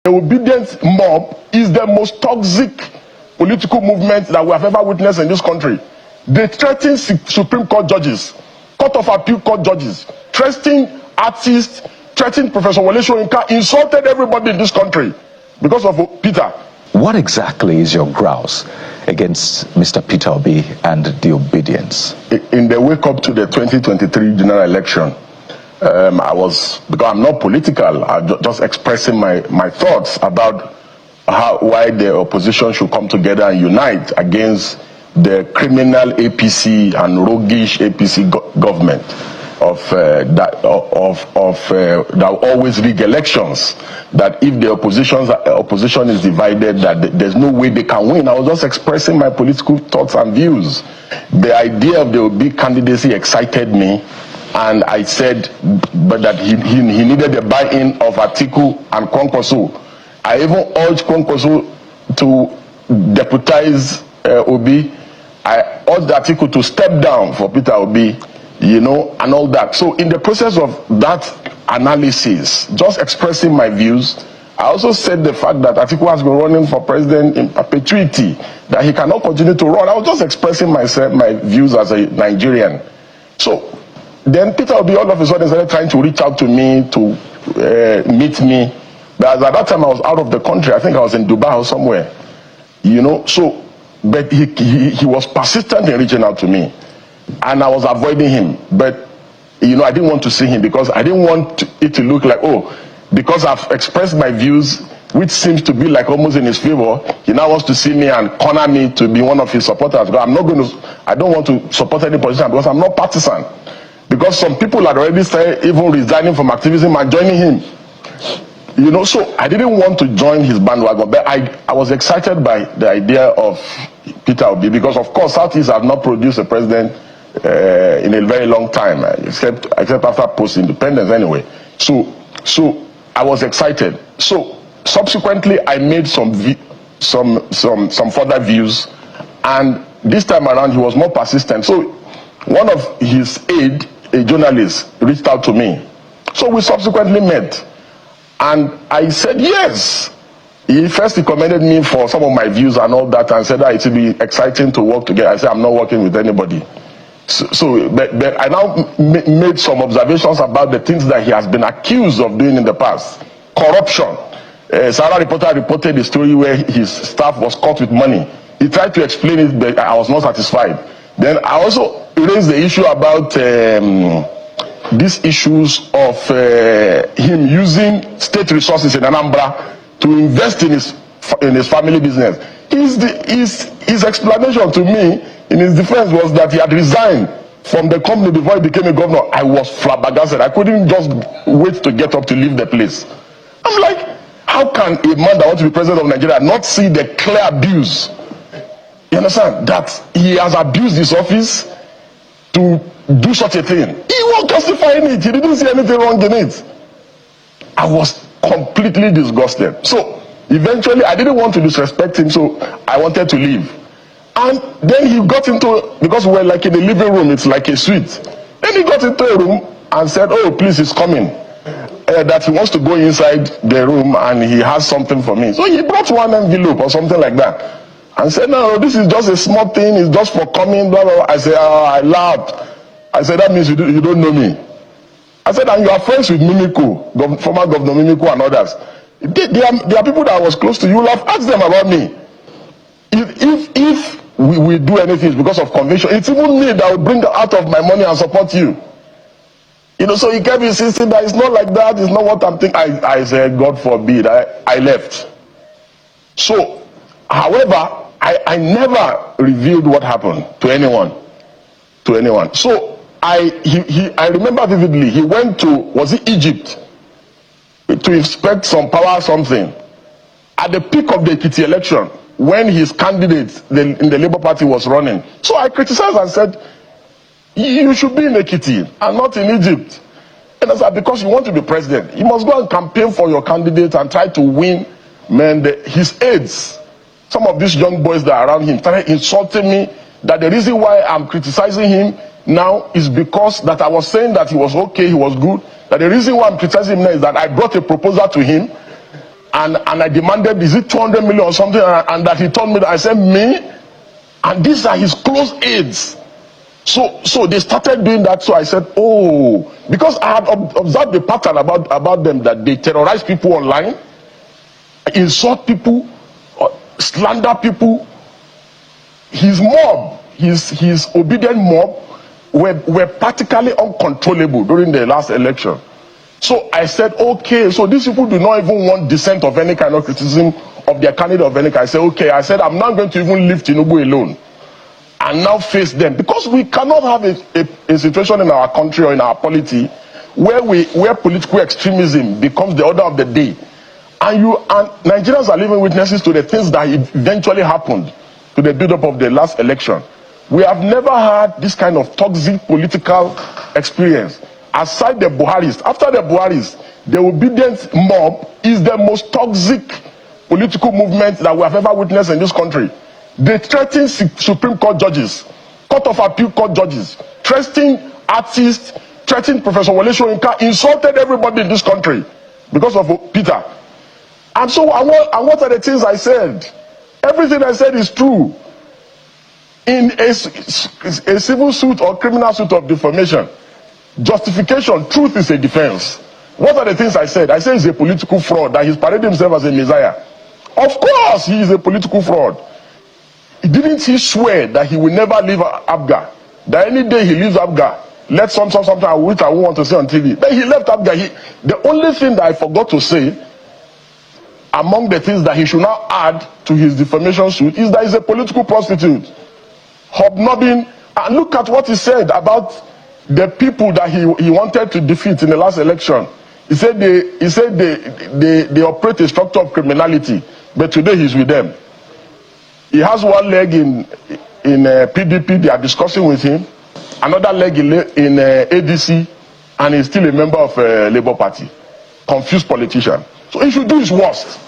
The obedient mob is the most toxic political movement that we have ever witnessed in this country. They threaten Supreme Court judges, Court of Appeal Court judges, threatening artists, threatening Professor Wole Soyinka, insulted everybody in this country because of Peter. What exactly is your grouse against Mr. Peter Obi and the obedience? In the wake up to the 2023 general election, because I'm not political, I'm just expressing my thoughts about why the opposition should come together and unite against the criminal APC and roguish APC government that always rig elections. That if the opposition is divided, that there's no way they can win. I was just expressing my political thoughts and views. The idea of the Obi candidacy excited me, and I said, but that he needed the buy-in of Atiku and Kwankwaso. I even urged Kwankwaso to deputize Obi. I urged Atiku to step down for Peter Obi, and all that. So in the process of that analysis, just expressing my views, I also said the fact that Atiku has been running for president in perpetuity, that he cannot continue to run. I was just expressing my views as a Nigerian. So then Peter Obi all of a sudden started trying to reach out to me to meet me. But at that time I was out of the country. I think I was in Dubai or somewhere. So, but he was persistent in reaching out to me. And I was avoiding him. But, I didn't want to see him because I didn't want it to look like, because I've expressed my views, which seems to be like almost in his favor, he now wants to see me and corner me to be one of his supporters. But I don't want to support any politician because I'm not partisan. Because some people had already started even resigning from activism and joining him. So I didn't want to join his bandwagon, but I was excited by the idea of Peter Obi because, of course, Southeast have not produced a president in a very long time, except after post-independence anyway. So I was excited. So subsequently, I made some further views, and this time around, he was more persistent. So one of his aides, a journalist, reached out to me. So we subsequently met. And I said, yes. He commended me for some of my views and all that and said that it would be exciting to work together. I said, I'm not working with anybody. But I now made some observations about the things that he has been accused of doing in the past. Corruption. Sarah reporter reported the story where his staff was caught with money. He tried to explain it, but I was not satisfied. Then I also raised the issue about these issues of him using state resources in Anambra to invest in his family business. His explanation to me in his defense was that he had resigned from the company before he became a governor. I was flabbergasted. I couldn't just wait to get up to leave the place. I'm like, how can a man that wants to be president of Nigeria not see the clear abuse? You understand? That he has abused his office to do such a thing. He was justifying it. He didn't see anything wrong in it. I was completely disgusted. So eventually I didn't want to disrespect him, so I wanted to leave. And then he got into, because we're like in a living room, it's like a suite. Then he got into a room and said, please, he's coming. That he wants to go inside the room and he has something for me. So he brought one envelope or something like that. And said, no, this is just a small thing, it's just for coming, blah, blah, blah. I said, I laughed. I said, that means you don't know me. I said, and you are friends with Mimiko, former Governor Mimiko and others. There are people that was close to you, you'll have asked them about me. If we do anything, it's because of conviction. It's even me that will bring out of my money and support you. So he kept insisting that it's not like that, it's not what I'm thinking. I said, God forbid, I left. So, however, I never revealed what happened to anyone. So I remember vividly, he went to, was it Egypt, to inspect some power something. At the peak of the Ekiti election, when his candidate in the Labour Party was running. So I criticized and said, you should be in Ekiti and not in Egypt. And I said, because you want to be president, you must go and campaign for your candidate and try to win his aides. Some of these young boys that are around him started insulting me, that the reason why I'm criticizing him now is because that I was saying that he was okay, he was good. That the reason why I'm criticizing him now is that I brought a proposal to him and I demanded, is it 200 million or something? And that he told me that. I said, me? And these are his close aides. So they started doing that. So I said, oh, because I had observed the pattern about them, that they terrorize people online, insult people, slander people. His mob, his obedient mob, were practically uncontrollable during the last election. So I said, okay, so these people do not even want dissent of any kind of criticism of their candidate of any kind. I said, okay, I'm not going to even leave Tinubu alone and now face them, because we cannot have a situation in our country or in our polity where political extremism becomes the order of the day, and Nigerians are living witnesses to the things that eventually happened to the build-up of the last election. We have never had this kind of toxic political experience. Aside the Buharis, after the Buharis, the obedient mob is the most toxic political movement that we have ever witnessed in this country. They threaten Supreme Court judges, Court of Appeal Court judges, threatening artists, threatening Professor Wole Soyinka, insulted everybody in this country because of Peter. And so, what are the things I said? Everything I said is true. In a civil suit or criminal suit of defamation, justification, truth is a defense. What are the things I said? I said he's a political fraud, that he's parading himself as a messiah. Of course he is a political fraud. Didn't he swear that he will never leave Abga? That any day he leaves Abga, let something which I won't want to say on TV. Then he left Abga. The only thing that I forgot to say, among the things that he should now add to his defamation suit, is that he's a political prostitute. Hobnobbing. And look at what he said about the people that he wanted to defeat in the last election. He said they operate a structure of criminality, but today he's with them. He has one leg in PDP, they are discussing with him, another leg in ADC, and he's still a member of Labour Party. Confused politician. So he should do his worst.